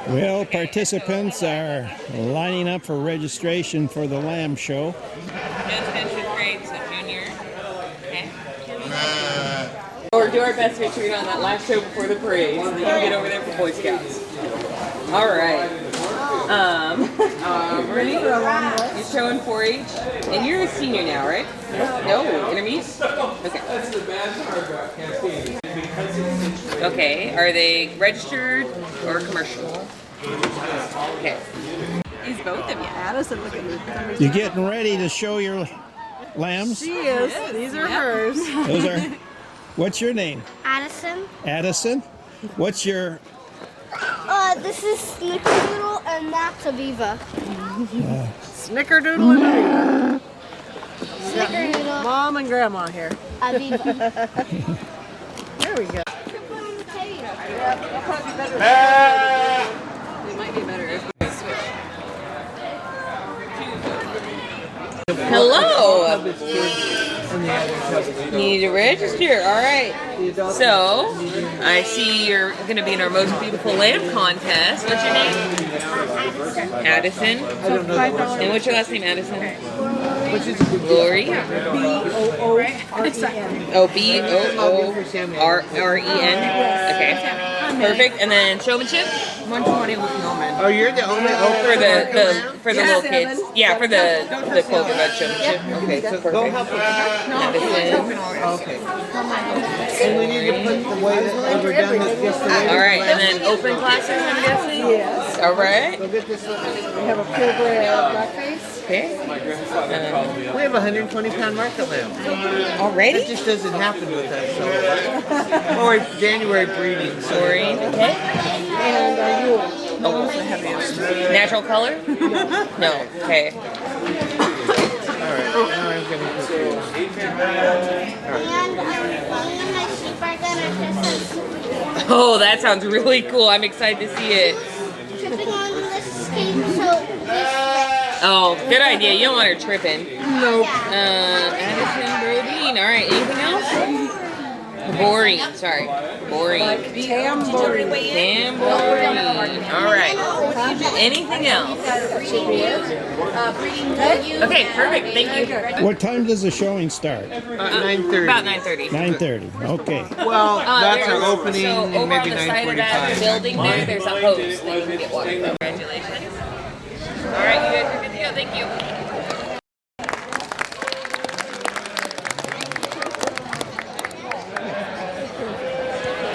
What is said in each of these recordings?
Well, participants are lining up for registration for the lamb show. Just finished grade, so junior. Okay. Or do our best to retreat on that last show before the parade, so that you can get over there for Boy Scouts. All right. Ready? You're showing 4-H, and you're a senior now, right? No, intermediate. Okay. That's the bad part about campaigning. Okay. Are they registered or commercial? Okay. Is both of you? Addison, look at her. You getting ready to show your lambs? She is. These are hers. Those are. What's your name? Addison. Addison. What's your? This is Snickerdoodle and that's Aviva. Snickerdoodle and Aviva. Snickerdoodle. Mom and Grandma here. Aviva. There we go. It might be better if we switch. Hello. You need to register. All right. So, I see you're going to be in our most beautiful lamb contest. What's your name? Addison. And what's your last name, Addison? Glory. B-O-O-R-E-N. Oh, B-O-O-R-E-N. Okay. Perfect. And then showmanship? 120 with Norman. Oh, you're the only For the little kids. Yeah, for the clover bud showmanship. Okay, so Perfect. go help with Addison. Okay. And we need to put the way that we're done this just the way. All right, and then open classes, I'm guessing? Yes. All right. Go get this one. We have a purebred blackface. Okay. We have a 120-pound market lamb. Already? It just doesn't happen with us. So. Or it's January breeding. Sorry. Okay. And our Yule. Oh. Natural color? No. Okay. All right. Now I'm going to put you. And my sheep are gonna kiss Oh, that sounds really cool. I'm excited to see it. tripping on this skate, so this way. Oh, good idea. You don't want her tripping. Nope. Addison Brodeen. All right. Anything else? Boring. Sorry. Boring. Tambourine. Tambourine. All right. Anything else? Okay, perfect. Thank you. What time does the showing start? 9:30. About 9:30. 9:30. Okay. Well, that's there's- our opening, So and over maybe on the side of that 9:45. building there's a hose that you can get water from. Congratulations. All right, you guys are good to go. Thank you.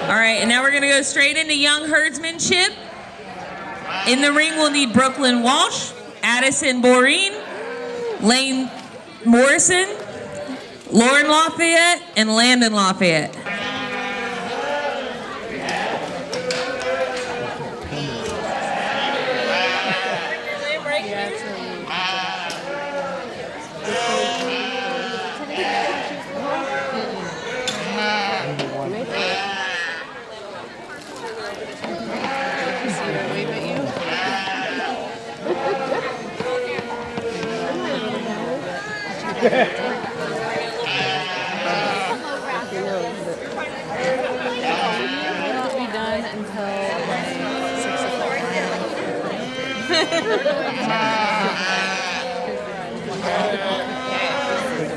All right, and now we're going to go straight into young herdsmanship. In the ring, we'll need Brooklyn Walsh, Addison Boreen, Lane Morrison, Lauren Lafayette, and Landon Lafayette.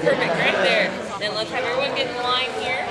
Perfect, right there. Then let's have everyone get in line here.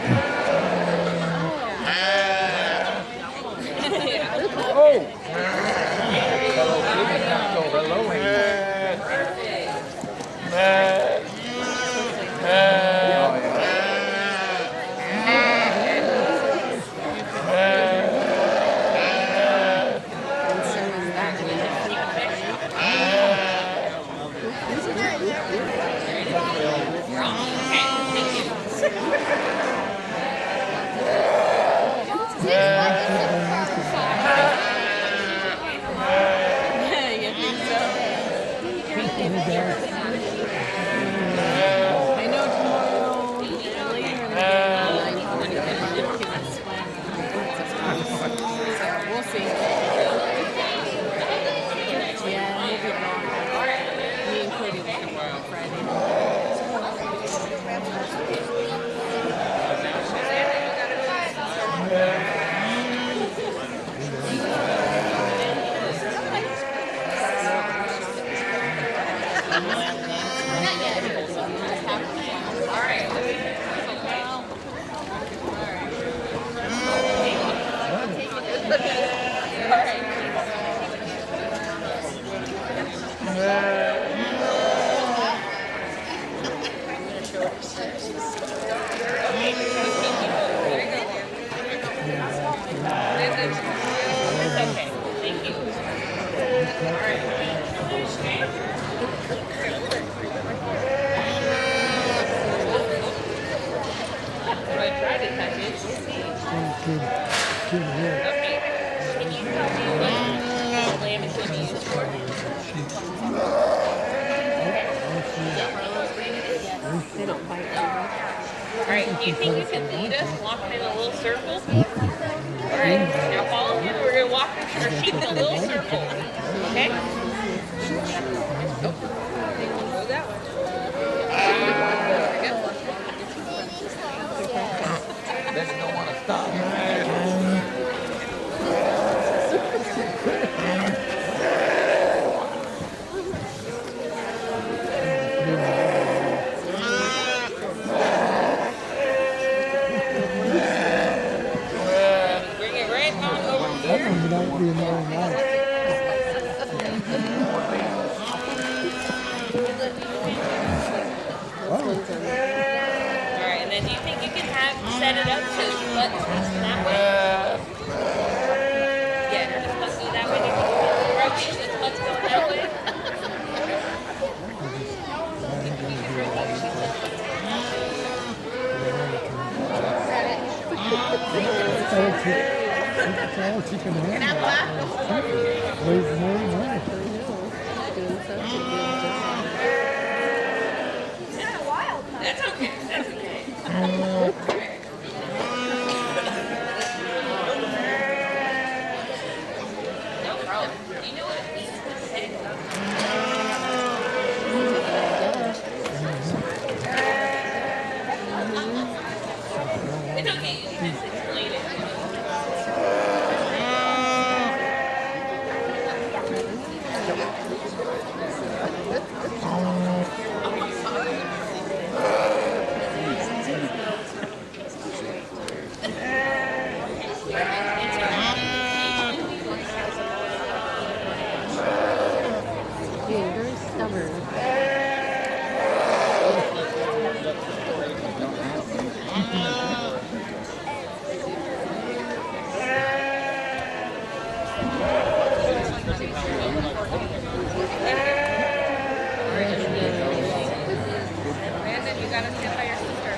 Alright, do you think you can lead us, walking in a little circle? Alright, now follow me. We're going to walk our sheep in a little circle. Okay? Go that way. Doesn't don't want to stop. Bring it right on over here. Alright, and then do you think you can set it up so you let us facing that way? Yeah, just let's go that way. Let's go that way. That's okay. That's okay. No problem. You know what it means to say? It's okay. You can just explain it. Being very stubborn. Brandon, you gotta sit by your sister.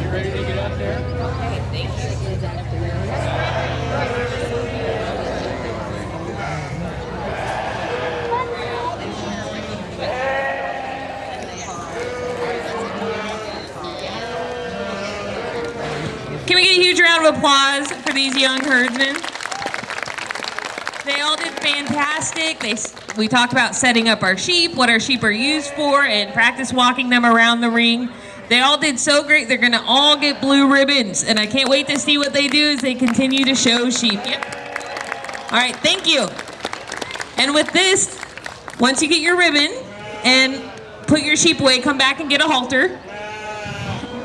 You ready to get up there? Okay, thank you. Can we get a huge round of applause for these young herdsmen? They all did fantastic. We talked about setting up our sheep, what our sheep are used for, and practice walking them around the ring. They all did so great. They're going to all get blue ribbons, and I can't wait to see what they do as they continue to show sheep. Yep. All right, thank you. And with this, once you get your ribbon and put your sheep away, come back and get a halter.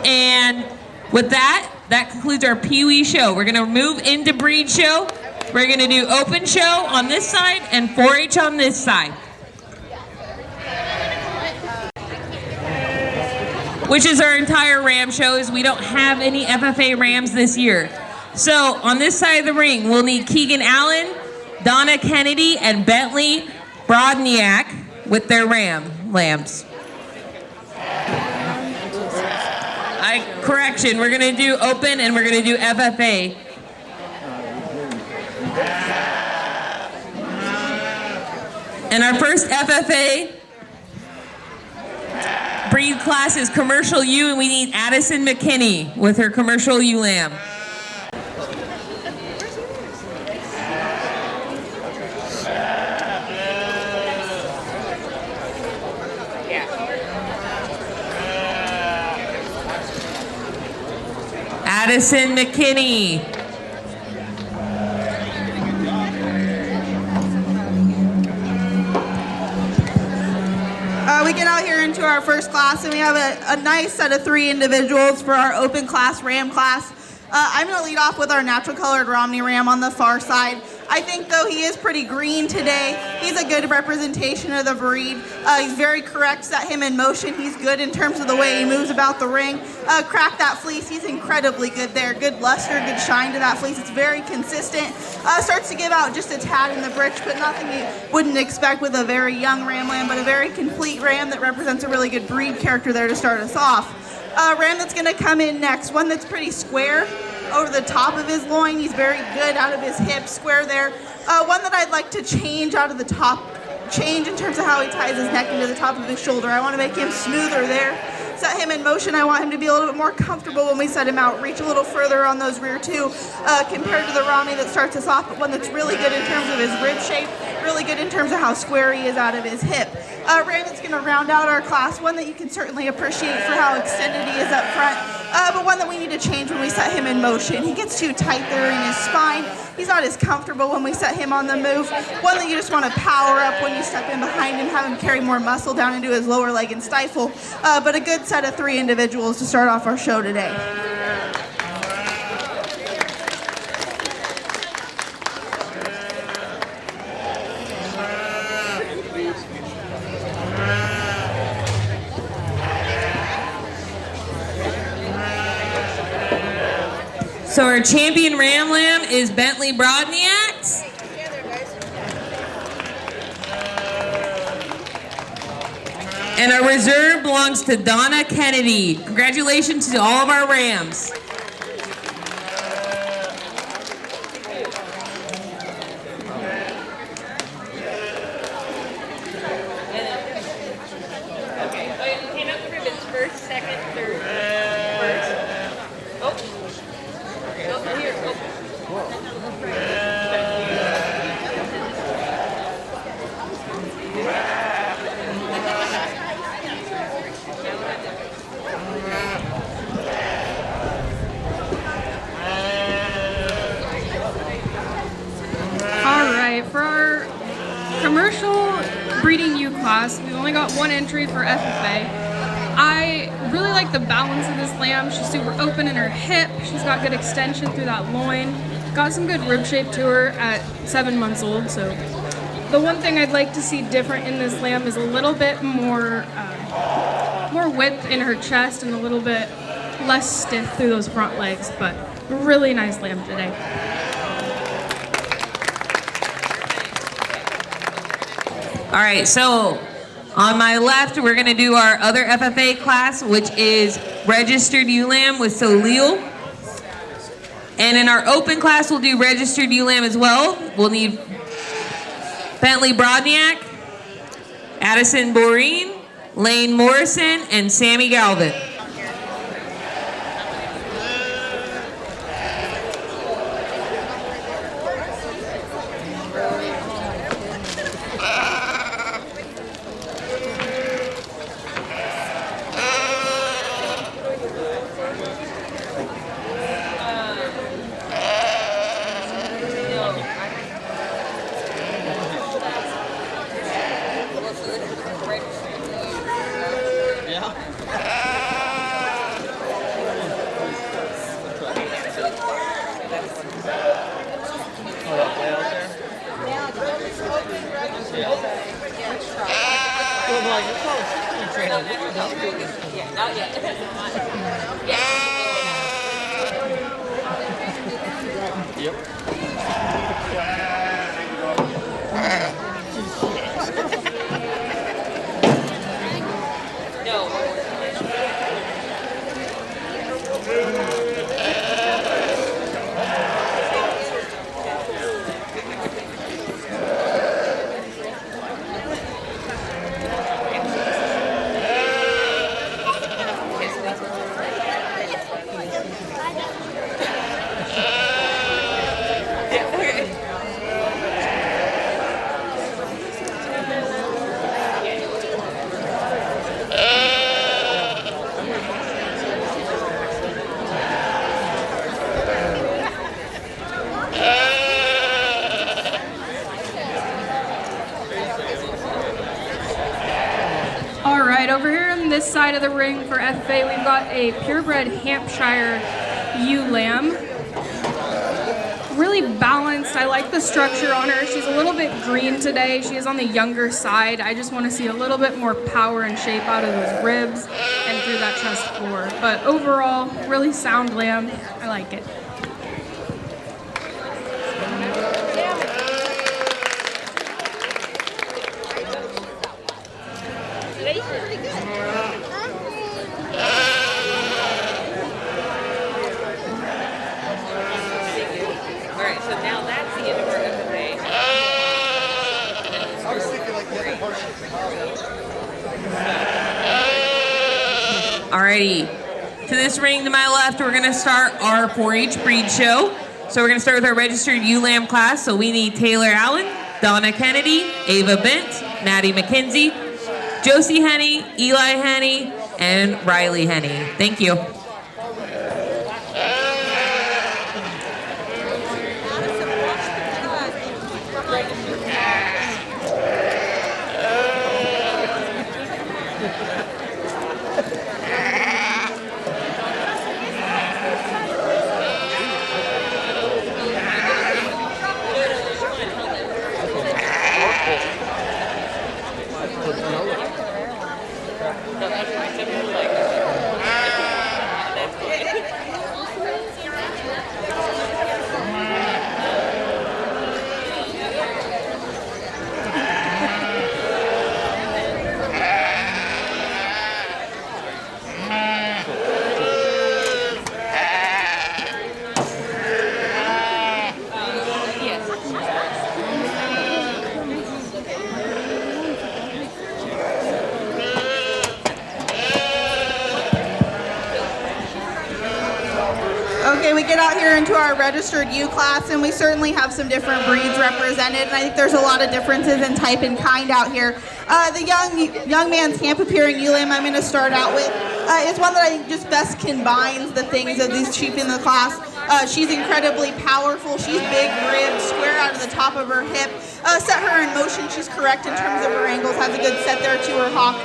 And with that, that concludes our Pee Wee show. We're going to move into breed show. We're going to do open show on this side and 4-H on this side, which is our entire ram show, is we don't have any FFA rams this year. So on this side of the ring, we'll need Keegan Allen, Donna Kennedy, and Bentley Brodniak with their lambs. Correction, we're going to do open and we're going to do FFA. And our first FFA breed class is commercial ewe, and we need Addison McKinney with her commercial ewe lamb. Addison McKinney. We get out here into our first class, and we have a nice set of 3 individuals for our open class ram class. I'm going to lead off with our natural colored Romney ram on the far side. I think, though, he is pretty green today. He's a good representation of the breed. He's very correct, set him in motion. He's good in terms of the way he moves about the ring. Crack that fleece. He's incredibly good there. Good luster, good shine to that fleece. It's very consistent. Starts to give out just a tad in the britch, but nothing you wouldn't expect with a very young ram lamb, but a very complete ram that represents a really good breed character there to start us off. Ram that's going to come in next, one that's pretty square over the top of his loin. He's very good out of his hip, square there. One that I'd like to change out of the top, change in terms of how he ties his neck into the top of his shoulder. I want to make him smoother there. Set him in motion. I want him to be a little bit more comfortable when we set him out. Reach a little further on those rear two compared to the Romney that starts us off, but one that's really good in terms of his rib shape, really good in terms of how square he is out of his hip. Ram that's going to round out our class, one that you can certainly appreciate for how extended he is up front, but one that we need to change when we set him in motion. He gets too tight there in his spine. He's not as comfortable when we set him on the move. One that you just want to power up when you step in behind him, have him carry more muscle down into his lower leg and stifle. But a good set of 3 individuals to start off our show today. So our champion ram lamb is Bentley Brodniak. And our reserve belongs to Donna Kennedy. Congratulations to all of our rams. For our commercial breeding U class, we've only got 1 entry for FFA. I really like the balance of this lamb. She's super open in her hip. She's got good extension through that loin. Got some good rib shape to her at 7 months old. So the one thing I'd like to see different in this lamb is a little bit more width in her chest and a little bit less stiff through those front legs. But really nice lamb today. All right, so on my left, we're going to do our other FFA class, which is registered ewe lamb with Solil. And in our open class, we'll do registered ewe lamb as well. We'll need Bentley Brodniak, Addison Boreen, Lane Morrison, and Sammy Galvin. over here on this side of the ring for FFA, we've got a purebred Hampshire ewe lamb. Really balanced. I like the structure on her. She's a little bit green today. She is on the younger side. I just want to see a little bit more power and shape out of those ribs and through that chest floor. But overall, really sound lamb. I like it. Alright, so now that's the end of our FFA. I was thinking like the other part. Alrighty, to this ring to my left, we're gonna start our 4-H breed show. So we're gonna start with our registered ewe lamb class. So we need Taylor Allen, Donna Kennedy, Ava Bent, Maddie McKenzie, Josie Henney, Eli Henney, and Riley Henney. Thank you. Okay, we get out here into our registered ewe class, and we certainly have some different breeds represented, and I think there's a lot of differences in type and kind out here. The young man's camp appearing ewe lamb I'm going to start out with is one that I think just best combines the things of these sheep in the class. She's incredibly powerful. She's big ribbed, square out of the top of her hip. Set her in motion. She's correct in terms of her angles. Has a good set there to her hock.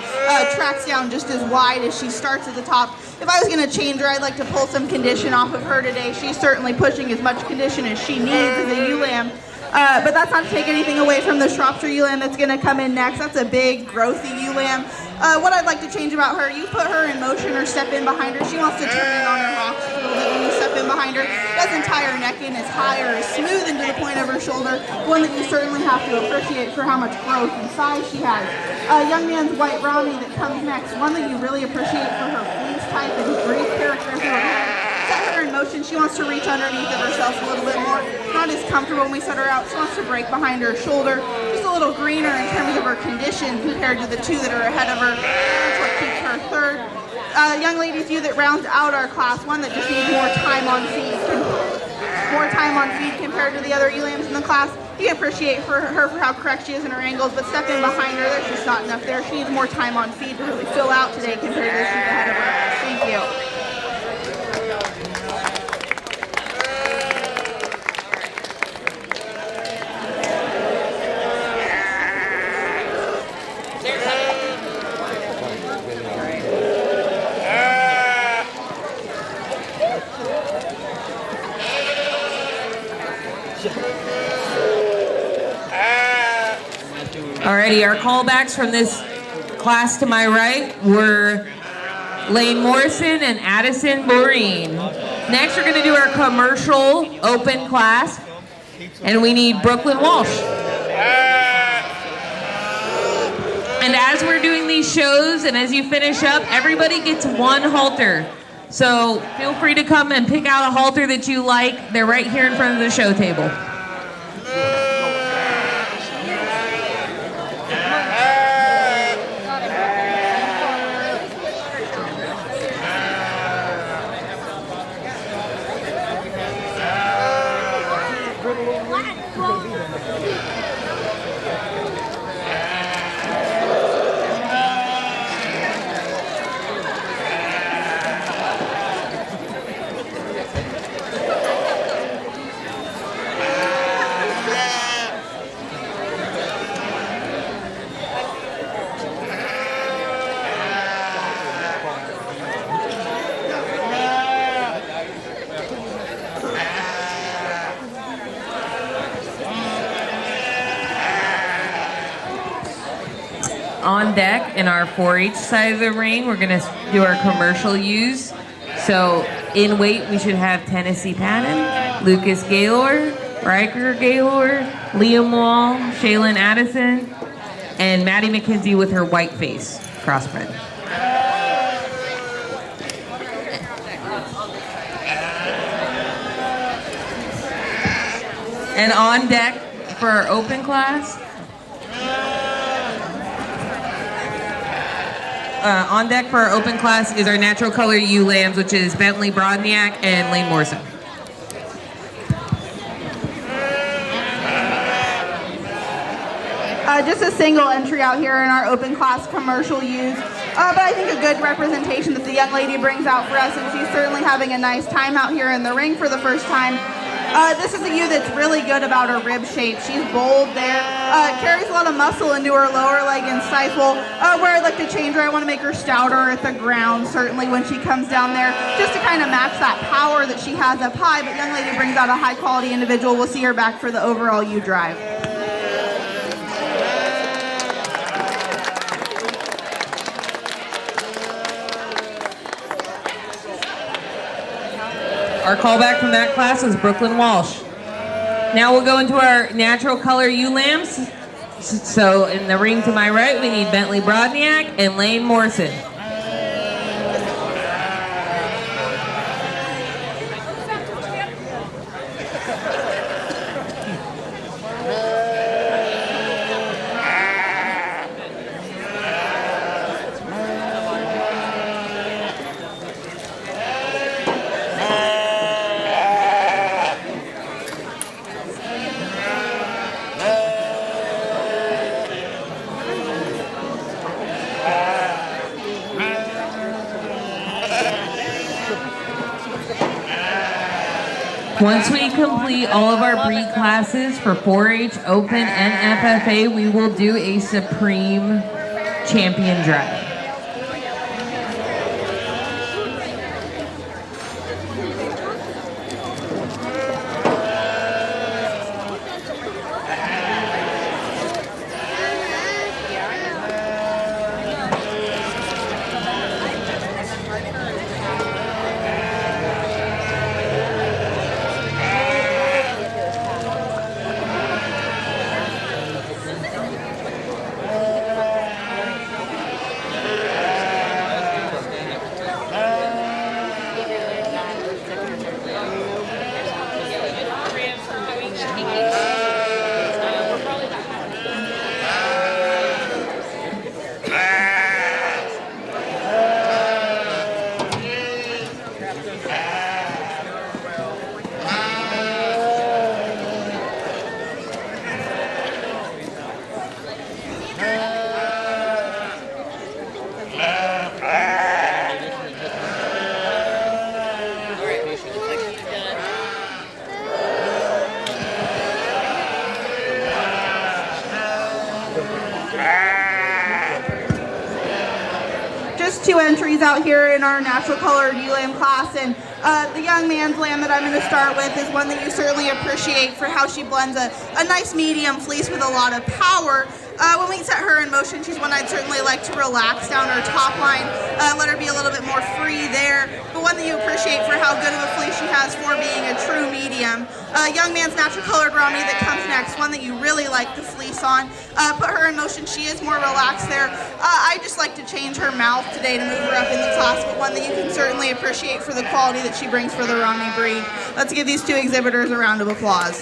Tracks down just as wide as she starts at the top. If I was going to change her, I'd like to pull some condition off of her today. She's certainly pushing as much condition as she needs as a ewe lamb. But that's not to take anything away from the Shropshire ewe lamb that's going to come in next. That's a big, growthy ewe lamb. What I'd like to change about her, you put her in motion or step in behind her. She wants to turn in on her hocks a little bit when you step in behind her. Doesn't tie her neck in as high or as smooth into the point of her shoulder. One that you certainly have to appreciate for how much growth and size she has. Young man's white Romney that comes next. One that you really appreciate for her fleece type and brief character through her head. Set her in motion. She wants to reach underneath of herself a little bit more. Not as comfortable when we set her out. She wants to break behind her shoulder. Just a little greener in terms of her condition compared to the two that are ahead of her. That's what keeps her third. Young ladies ewe that rounds out our class. One that just needs more time on feed. More time on feed compared to the other ewe lambs in the class. You can appreciate her for how correct she is in her angles, but step in behind her. There's just not enough there. She needs more time on feed to really fill out today compared to the sheep ahead of her. Thank you. Alrighty, our callbacks from this class to my right were Lane Morrison and Addison Boreen. Next, we're going to do our commercial open class, and we need Brooklyn Walsh. And as we're doing these shows, and as you finish up, everybody gets one halter. So feel free to come and pick out a halter that you like. They're right here in front of the show table. On deck in our 4-H side of the ring, we're gonna do our commercial use. So in weight, we should have Tennessee Patton, Lucas Gaylor, Riker Gaylor, Liam Wall, Shaylin Addison, and Maddie McKenzie with her white face crossbred. And on deck for our open class, is our natural color ewe lambs, which is Bentley Brodniak and Lane Morrison. Just a single entry out here in our open class commercial use, but I think a good representation that the young lady brings out for us, and she's certainly having a nice time out here in the ring for the first time. This is a ewe that's really good about her rib shape. She's bold there, carries a lot of muscle into her lower leg and stifle. Where I'd like to change her, I want to make her stouter at the ground, certainly when she comes down there, just to kind of match that power that she has up high. But young lady brings out a high quality individual. We'll see her back for the overall ewe drive. Our callback from that class was Brooklyn Walsh. Now we'll go into our natural color ewe lambs. So in the ring to my right, we need Bentley Brodniak and Lane Morrison. Once we complete all of our breed classes for 4-H, Open, and FFA, we will do a Supreme Champion drive. Just 2 entries out here in our natural colored ewe lamb class, and the young man's lamb that I'm going to start with is one that you certainly appreciate for how she blends a nice medium fleece with a lot of power. When we set her in motion, she's one I'd certainly like to relax down her top line, let her be a little bit more free there, but one that you appreciate for how good of a fleece she has for being a true medium. Young man's natural colored Romney that comes next, one that you really like the fleece on. Put her in motion, she is more relaxed there. I just like to change her mouth today to move her up in the class, but one that you can certainly appreciate for the quality that she brings for the Romney breed. Let's give these 2 exhibitors a round of applause.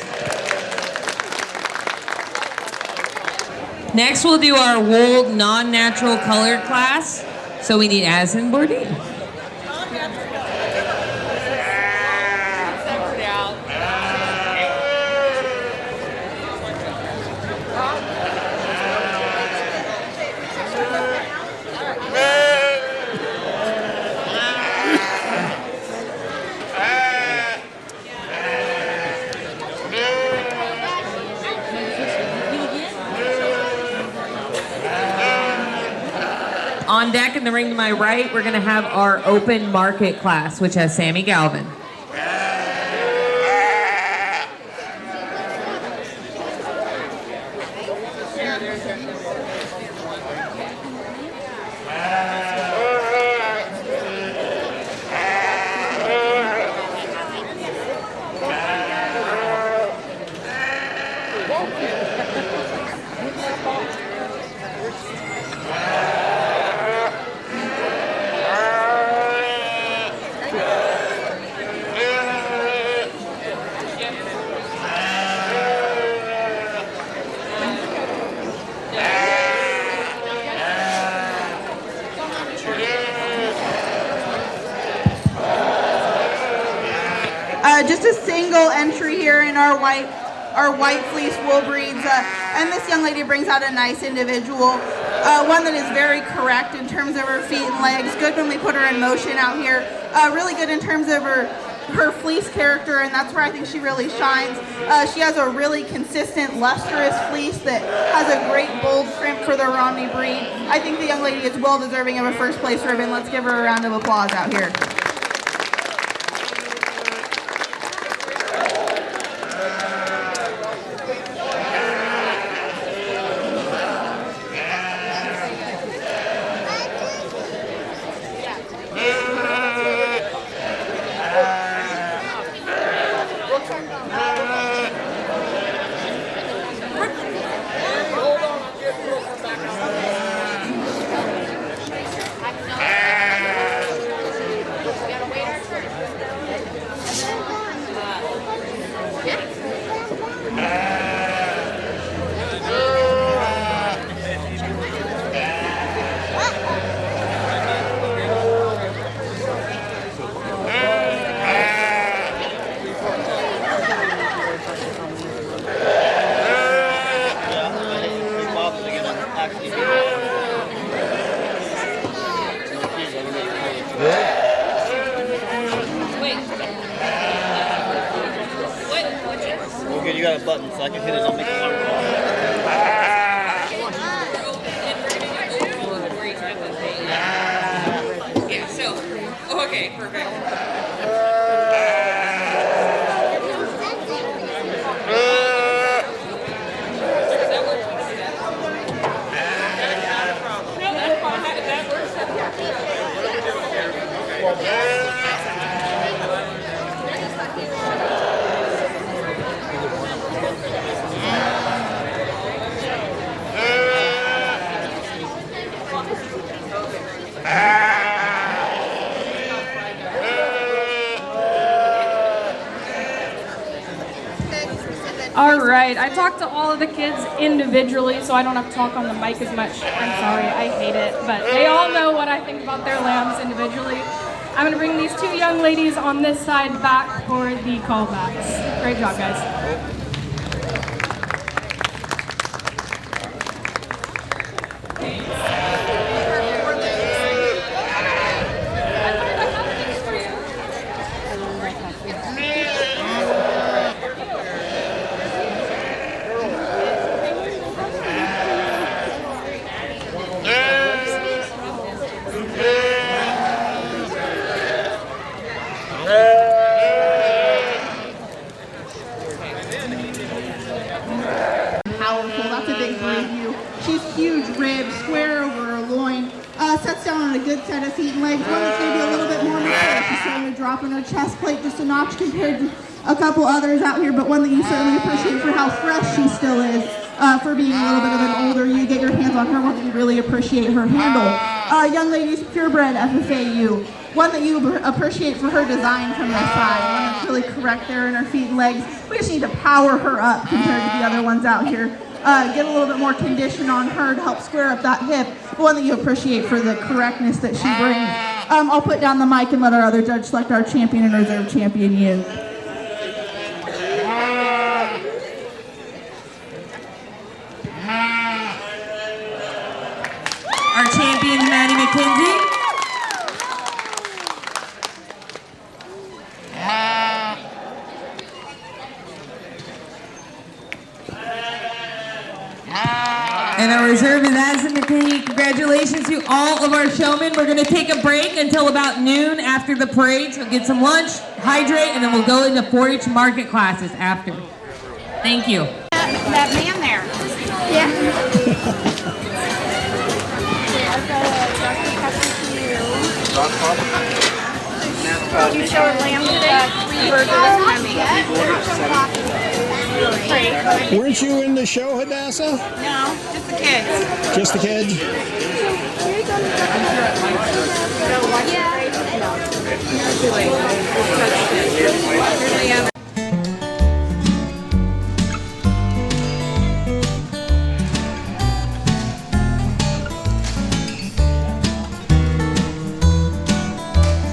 Next, we'll do our wool non-natural colored class. So we need Addison Bourdain. On deck in the ring to my right, we're going to have our open market class, which has Sammy Galvin. Just a single entry here in our white fleece wool breeds, and this young lady brings out a nice individual, one that is very correct in terms of her feet and legs, good when we put her in motion out here, really good in terms of her fleece character, and that's where I think she really shines. She has a really consistent, lustrous fleece that has a great bold print for the Romney breed. I think the young lady is well deserving of a first place ribbon. Let's give her a round of applause out here. Okay, you got a button, so I can hit it. I'll make it longer. Yeah, so, okay, perfect. All right, I talked to all of the kids individually, so I don't have to talk on the mic as much. I'm sorry, I hate it, but they all know what I think about their lambs individually. I'm gonna bring these two young ladies on this side back for the callbacks. Great job, guys. She's huge ribs, square over her loin, sets down on a good set of feet and legs. One that's going to be a little bit more mature. She's starting to drop in her chest plate just a notch compared to a couple others out here, but one that you certainly appreciate for how fresh she still is, for being a little bit of an older. You get your hands on her, one that you really appreciate her handle. Young ladies, purebred FFAU. One that you appreciate for her design from this side, one that's really correct there in her feet and legs. We just need to power her up compared to the other ones out here. Get a little bit more condition on her to help square up that hip. One that you appreciate for the correctness that she brings. I'll put down the mic and let our other judge select our champion and reserve champion you. Our champion, Maddie McKenzie. And our reserve is Addison McKinney. Congratulations to all of our showmen. We're going to take a break until about noon after the parade. So get some lunch, hydrate, and then we'll go into 4-H market classes after. Thank you. That man there. Yeah. You showed lamb to the 3 burgers coming. Weren't you in the show, Hadassah? No, just the kids. Just the kids?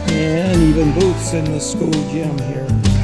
And even booths in the school gym here.